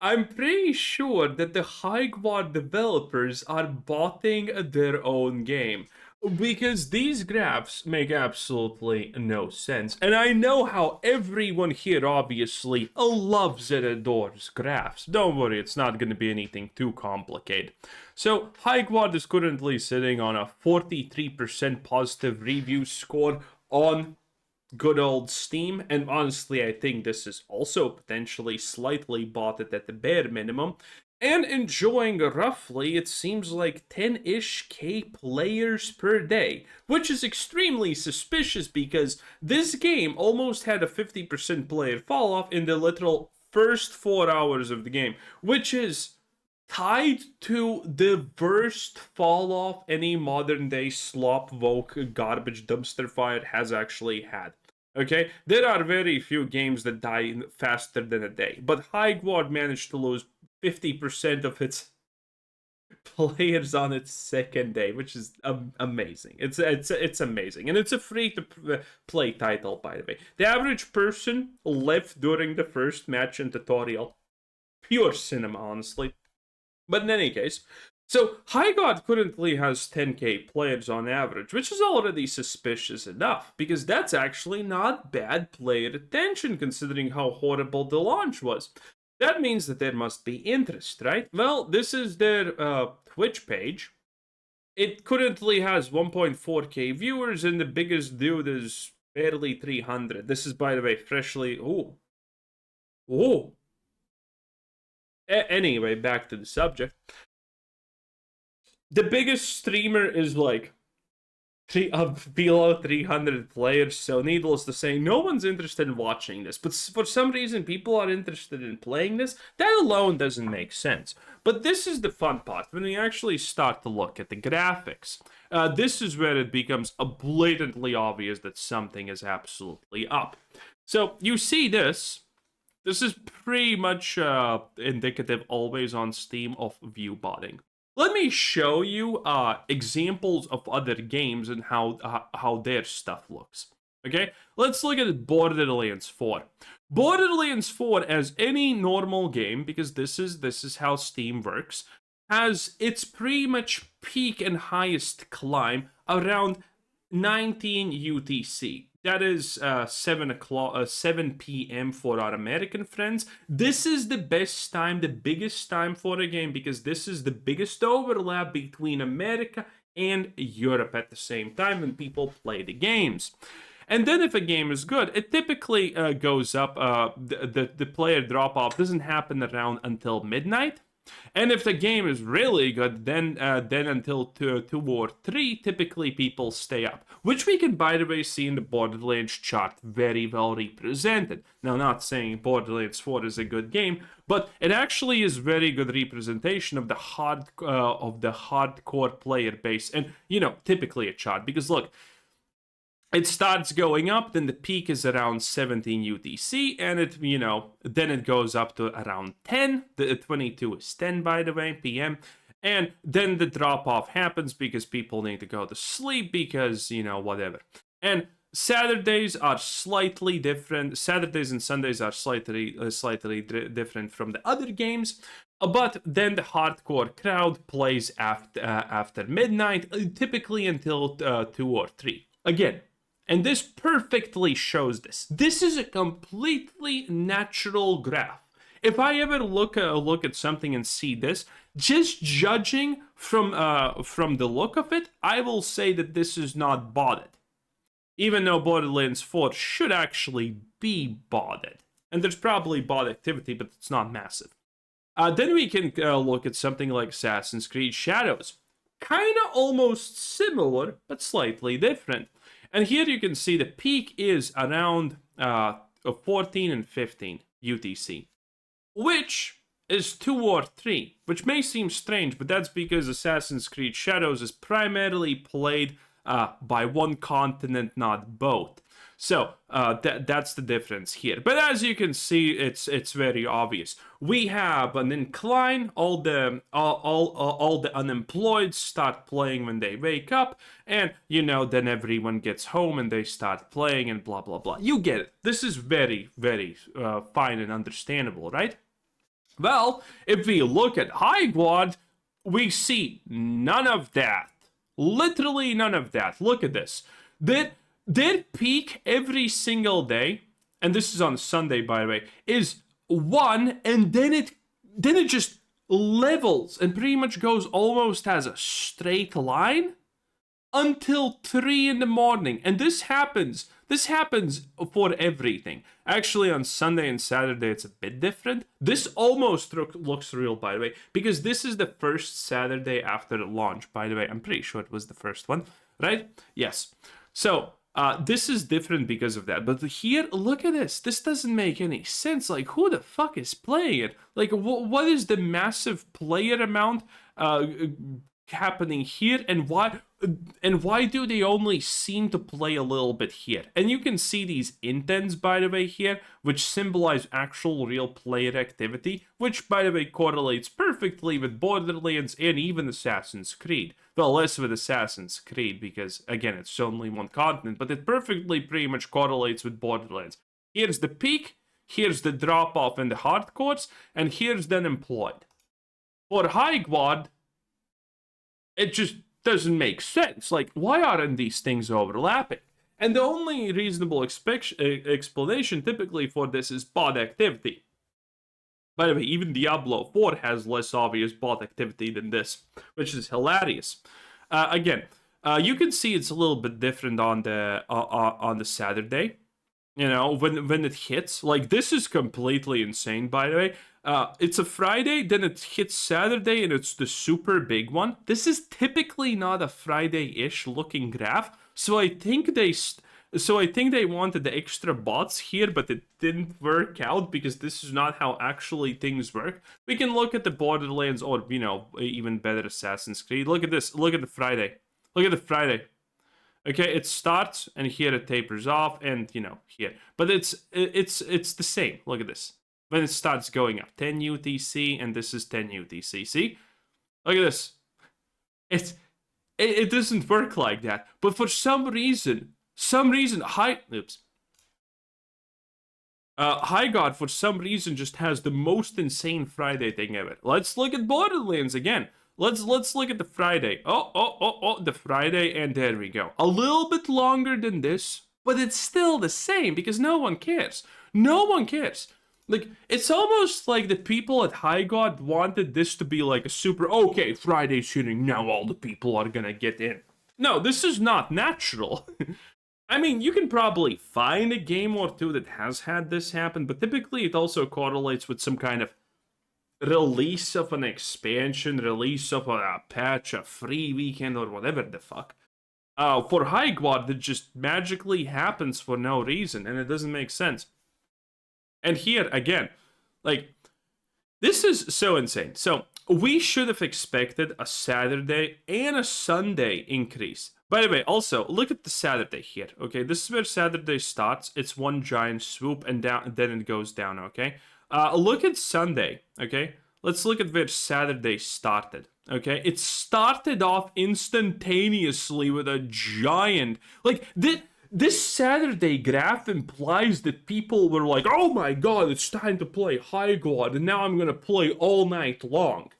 I'm pretty sure that the Highguard developers are botting their own game. Because these graphs make absolutely no sense. And I know how everyone here obviously loves and adores graphs. Don't worry, it's not going to be anything too complicated. So, Highquad is currently sitting on a 43% positive review score on good old Steam, and honestly, I think this is also potentially slightly botted at the bare minimum. And enjoying roughly, it seems like 10-ish K players per day, which is extremely suspicious because this game almost had a 50% player fall off in the literal first 4 hours of the game, which is tied to the worst fall off any modern day slop woke garbage dumpster fire has actually had. Okay, there are very few games that die faster than a day, but Highguard managed to lose 50% of its players on its second day, which is amazing. It's amazing, and it's a free to play title, by the way. The average person left during the first match and tutorial. Pure cinema, honestly. But in any case, so Highguard currently has 10k players on average, which is already suspicious enough, because that's actually not bad player attention considering how horrible the launch was. That means that there must be interest, right? Well, this is their Twitch page. It currently has 1.4k viewers, and the biggest dude is barely 300. This is, by the way, freshly. Oh. Oh. Anyway, back to the subject. The biggest streamer is like below 300 players, so needless to say, no one's interested in watching this. But for some reason, people are interested in playing this. That alone doesn't make sense. But this is the fun part. When we actually start to look at the graphics, this is where it becomes blatantly obvious that something is absolutely up. So you see this. This is pretty much indicative always on Steam of view botting. Let me show you examples of other games and how their stuff looks. Okay, let's look at Borderlands 4. Borderlands 4, as any normal game, because this is how Steam works, has its pretty much peak and highest climb around 19 UTC. That is 7 p.m. for our American friends. This is the best time, the biggest time for a game, because this is the biggest overlap between America and Europe at the same time when people play the games. And then if a game is good, it typically goes up. The player drop off doesn't happen around until midnight. And if the game is really good, then until 2 or 3, typically people stay up. Which we can, by the way, see in the Borderlands chart very well represented. Now, not saying Borderlands 4 is a good game, but it actually is very good representation of the hardcore player base. And, typically a chart. Because look, it starts going up, then the peak is around 17 UTC, and then it goes up to around 10. The 22 is 10, by the way, PM. And then the drop off happens because people need to go to sleep because, whatever. And Saturdays are slightly different. Saturdays and Sundays are slightly different from the other games. But then the hardcore crowd plays after midnight, typically until 2 or 3. Again, and this perfectly shows this. This is a completely natural graph. If I ever look at something and see this, just judging from the look of it, I will say that this is not botted. Even though Borderlands 4 should actually be botted. And there's probably bot activity, but it's not massive. Then we can look at something like Assassin's Creed Shadows. Kinda almost similar, but slightly different. And here you can see the peak is around 14 and 15 UTC, which is 2 or 3, which may seem strange, but that's because Assassin's Creed Shadows is primarily played by one continent, not both. So that's the difference here. But as you can see, it's very obvious. We have an incline. All the unemployed start playing when they wake up, and then everyone gets home and they start playing and blah blah blah. You get it. This is very very fine and understandable, right? Well, if we look at Highquad, we see none of that. Literally none of that. Look at this. Their peak every single day, and this is on Sunday by the way, is 1, and then it just levels and pretty much goes almost as a straight line until 3 in the morning. And this happens for everything. Actually, on Sunday and Saturday, it's a bit different. This almost looks real, by the way, because this is the first Saturday after the launch, by the way. I'm pretty sure it was the first one, right? Yes. So, this is different because of that. But here, look at this. This doesn't make any sense. Like, who the fuck is playing it? Like, what is the massive player amount happening here, and why do they only seem to play a little bit here? And you can see these intents, by the way, here, which symbolize actual real player activity, which, by the way, correlates perfectly with Borderlands and even Assassin's Creed. Well, less with Assassin's Creed, because, again, it's only one continent, but it perfectly pretty much correlates with Borderlands. Here's the peak, here's the drop-off in the hardcores, and here's the unemployed. For Highguard, it just doesn't make sense. Like, why aren't these things overlapping? And the only reasonable explanation typically for this is bot activity. By the way, even Diablo 4 has less obvious bot activity than this, which is hilarious. Again, you can see it's a little bit different on the Saturday. You know, when it hits, like, this is completely insane, by the way. It's a Friday, then it hits Saturday, and it's the super big one. This is typically not a Friday-ish looking graph, so I think they wanted the extra bots here, but it didn't work out because this is not how actually things work. We can look at the Borderlands, or, you know, even better, Assassin's Creed. Look at this. Look at the Friday. Look at the Friday. Okay, it starts, and here it tapers off, and, you know, here. But it's the same. Look at this. When it starts going up, 10 UTC, and this is 10 UTC. See? Look at this. It doesn't work like that. But for some reason, Highguard, for some reason, just has the most insane Friday thing ever. Let's look at Borderlands again. Let's look at the Friday. The Friday, and there we go. A little bit longer than this, but it's still the same because no one cares. No one cares. Like, it's almost like the people at Highguard wanted this to be like a super, okay, Friday's hitting, now all the people are gonna get in. No, this is not natural. I mean, you can probably find a game or two that has had this happen, but typically it also correlates with some kind of release of an expansion, release of a patch, a free weekend, or whatever the fuck. For Highquad, it just magically happens for no reason, and it doesn't make sense. And here, again, like, this is so insane. So, we should have expected a Saturday and a Sunday increase. By the way, also, look at the Saturday here, okay? This is where Saturday starts. It's one giant swoop, and then it goes down, okay? Look at Sunday, okay? Let's look at where Saturday started, okay? It started off instantaneously with a giant... Like, this Saturday graph implies that people were like, oh my god, it's time to play Highguard, and now I'm gonna play all night long.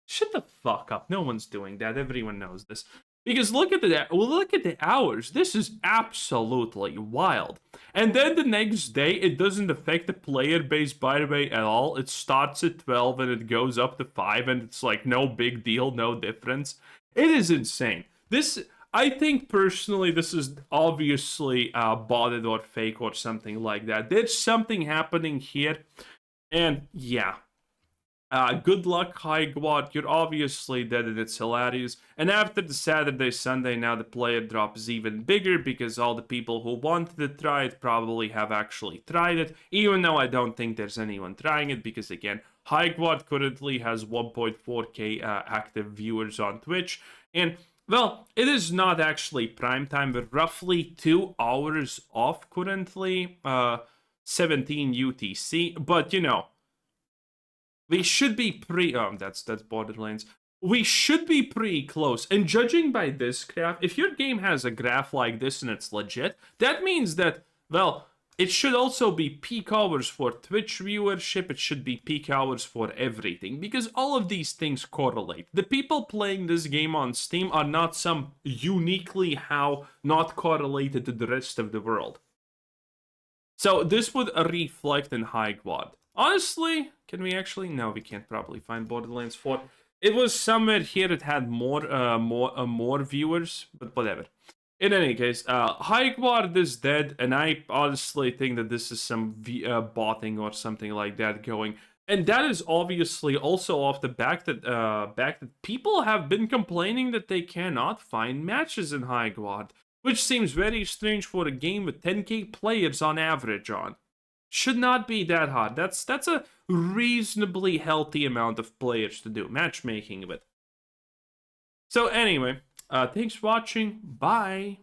Shut the fuck up. No one's doing that. Everyone knows this. Because look at the hours. This is absolutely wild. And then the next day, it doesn't affect the player base, by the way, at all. It starts at 12 and it goes up to 5, and it's like no big deal, no difference. It is insane. I think personally, this is obviously botted or fake or something like that. There's something happening here, and yeah. Good luck, Highquad. You're obviously dead, and it's hilarious. And after the Saturday, Sunday, now the player drop is even bigger because all the people who wanted to try it probably have actually tried it, even though I don't think there's anyone trying it because, again, Highquad currently has 1.4k active viewers on Twitch, and, well, it is not actually prime time. We're roughly 2 hours off currently, 17 UTC, but, you know, we should be that's Borderlands. We should be pretty close. And judging by this graph, if your game has a graph like this and it's legit, that means that, well, It should also be peak hours for Twitch viewership. It should be peak hours for everything because all of these things correlate. The people playing this game on Steam are not some uniquely how not correlated to the rest of the world. So this would reflect in Highquad. Honestly, can we actually? No, we can't probably find Borderlands 4. It was somewhere here. It had more viewers, but whatever. In any case, Highguard is dead, and I honestly think that this is some botting or something like that going. And that is obviously also off the back that people have been complaining that they cannot find matches in Highguard, which seems very strange for a game with 10k players on average on. Should not be that hard. That's a reasonably healthy amount of players to do matchmaking with. So anyway, thanks for watching. Bye.